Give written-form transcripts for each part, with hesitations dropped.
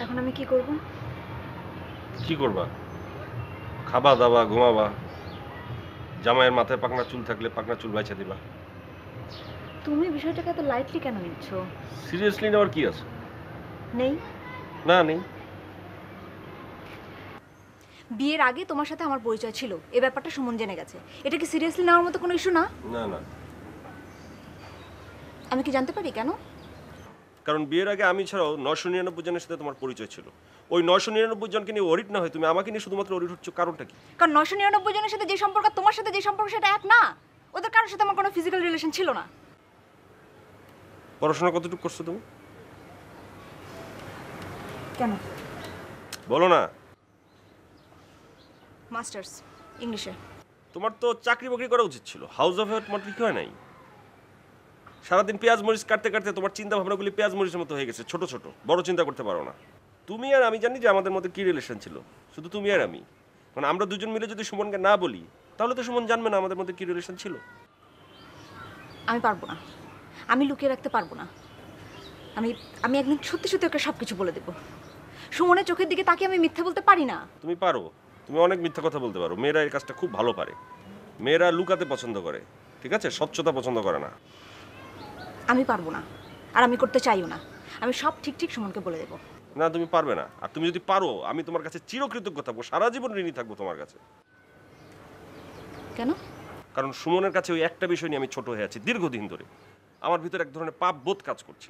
এখন আমি কি করব? কি করবা? খাবা দাবা ঘুমাবা, জামাইয়ের মাথায় পাকনা চুল থাকলে পাকনা চুল বাইছা দিবা। তুমি বিষয়টাকে এত লাইটলি কেন নিচ্ছ? সিরিয়াসলি নেওয়ার কি আছে? নেই। না নেই। বিয়ের আগে তোমার সাথে আমার পরিচয় ছিল, এই ব্যাপারটা সুমন জেনে গেছে। এটা কি সিরিয়াসলি নেওয়ার মতো কোনো ইস্যু না? না না। আমি কি জানতে পারি কেন? কারণ বিয়ের আগে আমি ছাড়াও ৯৯৯ জনের সাথে তোমার পরিচয় ছিল। ওই ৯৯৯ জনকে নিয়ে অডিট না হয় তুমি আমাকে নিয়ে শুধুমাত্র অডিট হচ্ছ, কারণটা কি? কারণ ৯৯৯ জনের সাথে যে সম্পর্ক তোমার সাথে যে সম্পর্ক সেটা এক না। ওদের কারোর সাথে আমার কোনো ফিজিক্যাল রিলেশন ছিল না। পড়াশোনা কতটুকু করছো তুমি? কেন? বলো না। মাস্টার্স ইংলিশে। তোমার তো চাকরি বাকরি করা উচিত ছিল। হাউস অফ তোমার ঠিক হয় নাই। সারাদিন পেঁয়াজ মরিচ কাটতে কাটতে তোমার চিন্তা ভাবনাগুলি পেঁয়াজ মরিচের মতো হয়ে গেছে, ছোট ছোট, বড় চিন্তা করতে পারো না। তুমি আর আমি জানি যে আমাদের মধ্যে কি রিলেশন ছিল, শুধু তুমি আর আমি। মানে আমরা দুজন মিলে যদি সুমনকে না বলি তাহলে তো সুমন জানবে না আমাদের মধ্যে কি রিলেশন ছিল। আমি পারবো না, আমি লুকিয়ে রাখতে পারবো না। আমি আমি একদিন সত্যি সত্যি ওকে সব কিছু বলে দেবো। সুমনের চোখের দিকে তাকে আমি মিথ্যে বলতে পারি না। তুমি পারো, তুমি অনেক মিথ্যা কথা বলতে পারো। মেয়েরা এই কাজটা খুব ভালো পারে। মেয়েরা লুকাতে পছন্দ করে, ঠিক আছে, স্বচ্ছতা পছন্দ করে না। আমি পারবো না, আর আমি করতে চাইও না। আমি সব ঠিক ঠিক সুমনকে বলে দেবো। না তুমি পারবে না, আর তুমি যদি পারো আমি তোমার কাছে চিরকৃতজ্ঞ থাকবো, সারা জীবন ঋণী থাকবো তোমার কাছে। কেন? কারণ সুমনের কাছে ওই একটা বিষয় নিয়ে আমি ছোট হয়ে আছি দীর্ঘদিন ধরে। আমার ভিতরে এক ধরনের পাপ বোধ কাজ করছে।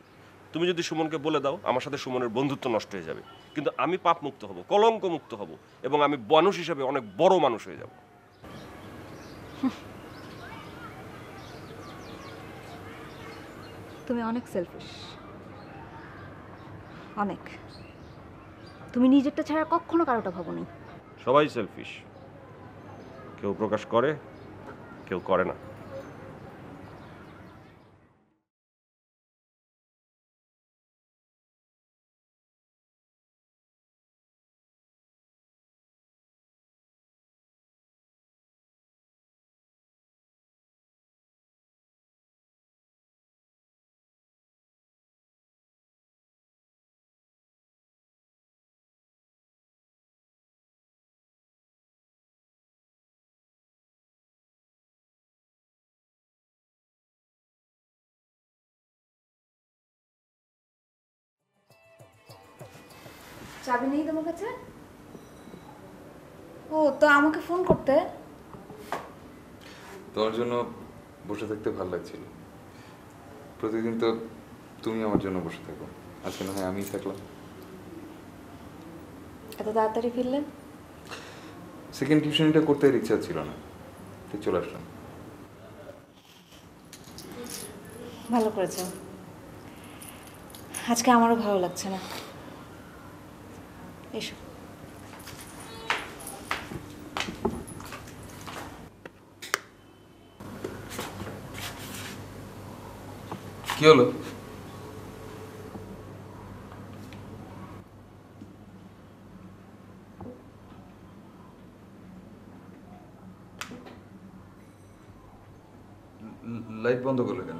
তুমি যদি সুমনকে বলে দাও আমার সাথে সুমনের বন্ধুত্ব নষ্ট হয়ে যাবে, কিন্তু আমি পাপ মুক্ত হব, কলঙ্ক মুক্ত হব, এবং আমি মানুষ হিসেবে অনেক বড় মানুষ হয়ে যাব। তুমি অনেক সেলফিশ, অনেক। তুমি নিজেরটা ছাড়া কখনো কারোটা ভাবোনি। সবাই সেলফিশ, কেউ প্রকাশ করে, কেউ করে না। চাবি নেই তোমার কাছে? ও তো আমাকে ফোন করতে। তোমার জন্য বসে থাকতে ভালো লাগছিল। প্রতিদিন তো তুমি আমার জন্য বসে থাকো, আজকে না হয় আমিই থাকলাম। এত তাড়াতাড়ি ফিরলেন? সেকেন্ড টিউশনিটা করতে আর ইচ্ছা ছিল না, তাই চলে আসলাম। ভালো করেছো। আজকে আমারও ভালো লাগছে না। এসো। কি হলো? লাইট বন্ধ করলে কেন?